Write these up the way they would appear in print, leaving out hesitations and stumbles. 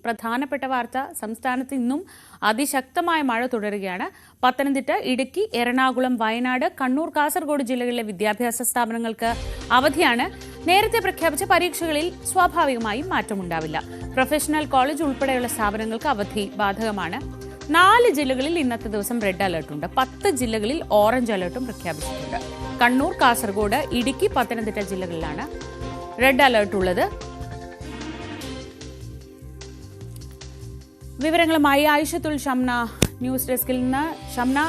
പ്രധാനപ്പെട്ട വാർത്ത സംസ്ഥാനത്ത് ഇന്നും അതിശക്തമായ മഴ തുടരുകയാണ്. പത്തനംതിട്ട, ഇടുക്കി, എറണാകുളം, വയനാട്, കണ്ണൂർ, കാസർഗോഡ് ജില്ലകളിലെ വിദ്യാഭ്യാസ സ്ഥാപനങ്ങൾക്ക് അവധിയാണ്. നേരത്തെ പ്രഖ്യാപിച്ച പരീക്ഷകളിൽ സ്വാഭാവികമായും മാറ്റമുണ്ടാവില്ല. പ്രൊഫഷണൽ കോളേജ് ഉൾപ്പെടെയുള്ള സ്ഥാപനങ്ങൾക്ക് അവധി ബാധകമാണ്. 4 ജില്ലകളിൽ ഇന്നത്തെ ദിവസം റെഡ് അലർട്ടുണ്ട്. 10 ജില്ലകളിൽ ഓറഞ്ച് അലർട്ടും പ്രഖ്യാപിച്ചിട്ടുണ്ട്. കണ്ണൂർ, കാസർഗോഡ്, ഇടുക്കി, പത്തനംതിട്ട ജില്ലകളിലാണ് റെഡ് അലർട്ട് ഉള്ളത്. വിവരങ്ങളുമായി ആയിഷത്തുൽ ഷംന ന്യൂസ് ഡെസ്കിൽ നിന്ന്. ഷംന,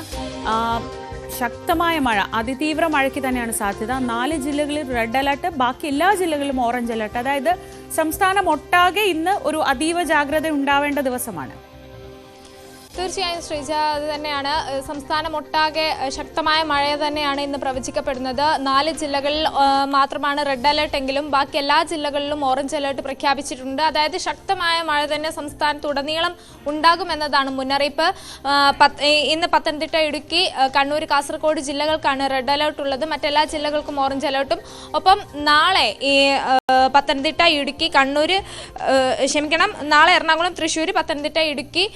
ശക്തമായ മഴ, അതിതീവ്ര മഴയ്ക്ക് തന്നെയാണ് സാധ്യത. 4 ജില്ലകളിൽ റെഡ് അലർട്ട്, ബാക്കി എല്ലാ ജില്ലകളിലും ഓറഞ്ച് അലർട്ട്. അതായത് സംസ്ഥാനം ഒട്ടാകെ ഇന്ന് ഒരു അതീവ ജാഗ്രത ഉണ്ടാവേണ്ട ദിവസമാണ്. തീർച്ചയായും ശ്രീജ, അത് തന്നെയാണ്. സംസ്ഥാനം ഒട്ടാകെ ശക്തമായ മഴ തന്നെയാണ് ഇന്ന് പ്രവചിക്കപ്പെടുന്നത്. 4 ജില്ലകളിൽ മാത്രമാണ് റെഡ് അലർട്ട് എങ്കിലും ബാക്കി എല്ലാ ജില്ലകളിലും ഓറഞ്ച് അലർട്ട് പ്രഖ്യാപിച്ചിട്ടുണ്ട്. അതായത് ശക്തമായ മഴ തന്നെ സംസ്ഥാനത്തുടനീളം ഉണ്ടാകുമെന്നതാണ് മുന്നറിയിപ്പ്. ഇന്ന് പത്തനംതിട്ട, ഇടുക്കി, കണ്ണൂർ, കാസർഗോഡ് ജില്ലകൾക്കാണ് റെഡ് അലർട്ട് ഉള്ളത്. മറ്റെല്ലാ ജില്ലകൾക്കും ഓറഞ്ച് അലർട്ടും. ഒപ്പം നാളെ ഈ പത്തനംതിട്ട, ഇടുക്കി, നാളെ എറണാകുളം, തൃശ്ശൂർ, പത്തനംതിട്ട, ഇടുക്കി,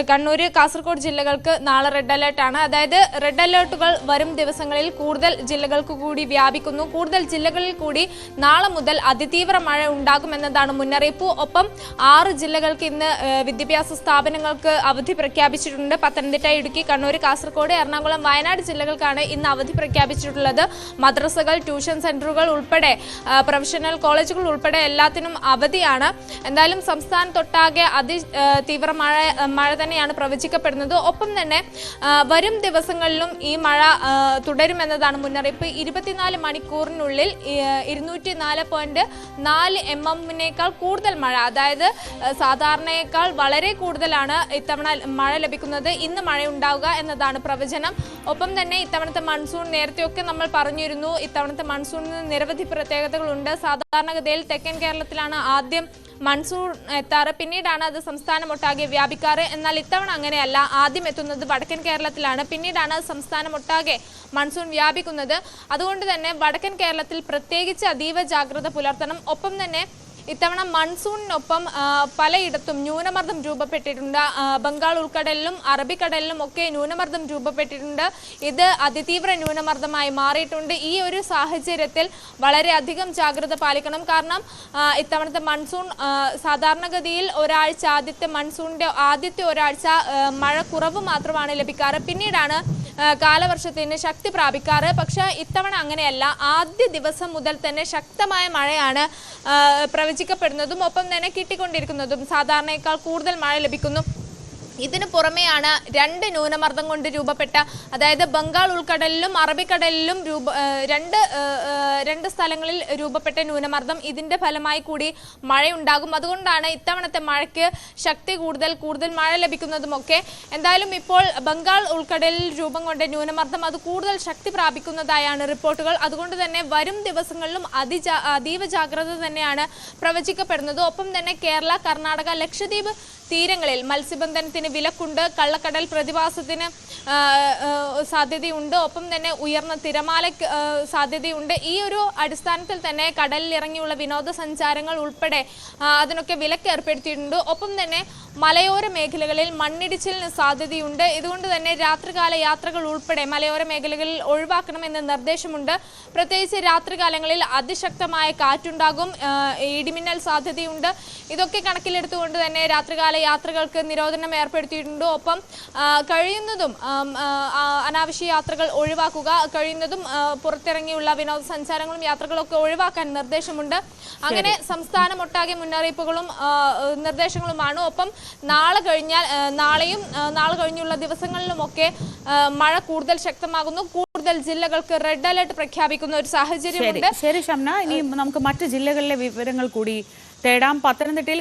കണ്ണൂർ, കാസർഗോഡ് ജില്ലകൾക്ക് നാളെ റെഡ് അലർട്ടാണ്. അതായത് റെഡ് അലർട്ടുകൾ വരും ദിവസങ്ങളിൽ കൂടുതൽ ജില്ലകൾക്ക് കൂടി വ്യാപിക്കുന്നു. കൂടുതൽ ജില്ലകളിൽ കൂടി നാളെ മുതൽ അതിതീവ്ര മഴ ഉണ്ടാകുമെന്നതാണ് മുന്നറിയിപ്പ്. ഒപ്പം 6 ജില്ലകൾക്ക് ഇന്ന് വിദ്യാഭ്യാസ സ്ഥാപനങ്ങൾക്ക് അവധി പ്രഖ്യാപിച്ചിട്ടുണ്ട്. പത്തനംതിട്ട, ഇടുക്കി, കണ്ണൂർ, കാസർഗോഡ്, എറണാകുളം, വയനാട് ജില്ലകൾക്കാണ് ഇന്ന് അവധി പ്രഖ്യാപിച്ചിട്ടുള്ളത്. മദ്രസകൾ, ട്യൂഷൻ സെന്ററുകൾ ഉൾപ്പെടെ പ്രൊഫഷണൽ കോളേജുകൾ ഉൾപ്പെടെ എല്ലാത്തിനും അവധിയാണ്. എന്തായാലും സംസ്ഥാനത്തൊട്ടാകെ അതിതീവ്ര മഴ തന്നെയാണ് പ്രവചിക്കപ്പെടുന്നത്. ഒപ്പം തന്നെ വരും ദിവസങ്ങളിലും ഈ മഴ തുടരുമെന്നതാണ് മുന്നറിയിപ്പ്. 24 മണിക്കൂറിനുള്ളിൽ 204.4 mm കൂടുതൽ മഴ, അതായത് സാധാരണയേക്കാൾ വളരെ കൂടുതലാണ് ഇത്തവണ മഴ ലഭിക്കുന്നത്. ഇന്ന് മഴ ഉണ്ടാവുക എന്നതാണ് പ്രവചനം. ഒപ്പം തന്നെ ഇത്തവണത്തെ മൺസൂൺ, നേരത്തെയൊക്കെ നമ്മൾ പറഞ്ഞിരുന്നു, ഇത്തവണത്തെ മൺസൂണിന് നിരവധി പ്രത്യേകതകളുണ്ട്. സാധാരണഗതിയിൽ തെക്കൻ കേരളത്തിലാണ് ആദ്യം മൺസൂൺ എത്താറ്, പിന്നീടാണ് അത് സംസ്ഥാനമൊട്ടാകെ വ്യാപിക്കാറ്. എന്നാൽ ഇത്തവണ അങ്ങനെയല്ല. ആദ്യം എത്തുന്നത് വടക്കൻ കേരളത്തിലാണ്, പിന്നീടാണ് സംസ്ഥാനമൊട്ടാകെ മൺസൂൺ വ്യാപിക്കുന്നത്. അതുകൊണ്ട് തന്നെ വടക്കൻ കേരളത്തിൽ പ്രത്യേകിച്ച് അതീവ ജാഗ്രത പുലർത്തണം. ഒപ്പം തന്നെ ഇത്തവണ മൺസൂണിനൊപ്പം പലയിടത്തും ന്യൂനമർദ്ദം രൂപപ്പെട്ടിട്ടുണ്ട്. ബംഗാൾ ഉൾക്കടലിലും അറബിക്കടലിലും ഒക്കെ ന്യൂനമർദ്ദം രൂപപ്പെട്ടിട്ടുണ്ട്. ഇത് അതിതീവ്ര ന്യൂനമർദ്ദമായി മാറിയിട്ടുണ്ട്. ഈ ഒരു സാഹചര്യത്തിൽ വളരെയധികം ജാഗ്രത പാലിക്കണം. കാരണം ഇത്തവണത്തെ മൺസൂൺ സാധാരണഗതിയിൽ മൺസൂണിന്റെ ആദ്യത്തെ ഒരാഴ്ച മഴ കുറവ് മാത്രമാണ് ലഭിക്കാറ്, പിന്നീടാണ് കാലവർഷത്തിന് ശക്തി പ്രാപിക്കാറ്. പക്ഷെ ഇത്തവണ അങ്ങനെയല്ല. ആദ്യ ദിവസം മുതൽ തന്നെ ശക്തമായ മഴയാണ് പ്രവചിക്കപ്പെടുന്നതും ഒപ്പം തന്നെ കിട്ടിക്കൊണ്ടിരിക്കുന്നതും. സാധാരണയേക്കാൾ കൂടുതൽ മഴ ലഭിക്കുന്നു. ഇതിനു പുറമെയാണ് 2 ന്യൂനമർദ്ദം കൊണ്ട് രൂപപ്പെട്ട, അതായത് ബംഗാൾ ഉൾക്കടലിലും അറബിക്കടലിലും രണ്ട് സ്ഥലങ്ങളിൽ രൂപപ്പെട്ട ന്യൂനമർദ്ദം. ഇതിന്റെ ഫലമായി കൂടി മഴയുണ്ടാകും. അതുകൊണ്ടാണ് ഇത്തവണത്തെ മഴയ്ക്ക് ശക്തി കൂടുതൽ മഴ ലഭിക്കുന്നതുമൊക്കെ. എന്തായാലും ഇപ്പോൾ ബംഗാൾ ഉൾക്കടലിൽ രൂപം കൊണ്ട ന്യൂനമർദ്ദം അത് കൂടുതൽ ശക്തി പ്രാപിക്കുന്നതായാണ് റിപ്പോർട്ടുകൾ. അതുകൊണ്ട് തന്നെ വരും ദിവസങ്ങളിലും അതീവ ജാഗ്രത തന്നെയാണ് പ്രവചിക്കപ്പെടുന്നത്. ഒപ്പം തന്നെ കേരള, കർണാടക, ലക്ഷദ്വീപ് തീരങ്ങളിൽ മത്സ്യബന്ധനത്തിന് വിലക്കുണ്ട്. കള്ളക്കടൽ പ്രതിഭാസത്തിന് സാധ്യതയുണ്ട്. ഒപ്പം തന്നെ ഉയർന്ന തിരമാലയ്ക്ക് സാധ്യതയുണ്ട്. ഈ ഒരു അടിസ്ഥാനത്തിൽ തന്നെ കടലിൽ ഇറങ്ങിയുള്ള വിനോദസഞ്ചാരങ്ങൾ ഉൾപ്പെടെ അതിനൊക്കെ വിലക്ക് ഏർപ്പെടുത്തിയിട്ടുണ്ട്. ഒപ്പം തന്നെ മലയോര മേഖലകളിൽ മണ്ണിടിച്ചിലിന് സാധ്യതയുണ്ട്. ഇതുകൊണ്ട് തന്നെ രാത്രികാല യാത്രകൾ ഉൾപ്പെടെ മലയോര മേഖലകളിൽ ഒഴിവാക്കണമെന്ന് നിർദ്ദേശമുണ്ട്. പ്രത്യേകിച്ച് രാത്രികാലങ്ങളിൽ അതിശക്തമായ കാറ്റുണ്ടാകും, ഇടിമിന്നൽ സാധ്യതയുണ്ട്. ഇതൊക്കെ കണക്കിലെടുത്തുകൊണ്ട് തന്നെ രാത്രികാല യാത്രകൾക്ക് നിരോധനം ഏർപ്പെടുത്തിയിട്ടുണ്ട്. ഒപ്പം കഴിയുന്നതും അനാവശ്യ യാത്രകൾ ഒഴിവാക്കുക, കഴിയുന്നതും പുറത്തിറങ്ങിയുള്ള വിനോദസഞ്ചാരങ്ങളും യാത്രകളൊക്കെ ഒഴിവാക്കാൻ നിർദ്ദേശമുണ്ട്. അങ്ങനെ സംസ്ഥാനമൊട്ടാകെ മുന്നറിയിപ്പുകളും നിർദ്ദേശങ്ങളുമാണ്. ഒപ്പം നാളെയും നാളെ കഴിഞ്ഞുള്ള ദിവസങ്ങളിലുമൊക്കെ മഴ കൂടുതൽ ശക്തമാകുന്നു. കൂടുതൽ ജില്ലകൾക്ക് റെഡ് അലർട്ട് പ്രഖ്യാപിക്കുന്ന ഒരു സാഹചര്യമുണ്ട്. ശരി ഷംന, ഇനി നമുക്ക് മറ്റു ജില്ലകളിലെ വിവരങ്ങൾ കൂടി തേടാം. പത്തനംതിട്ടയിൽ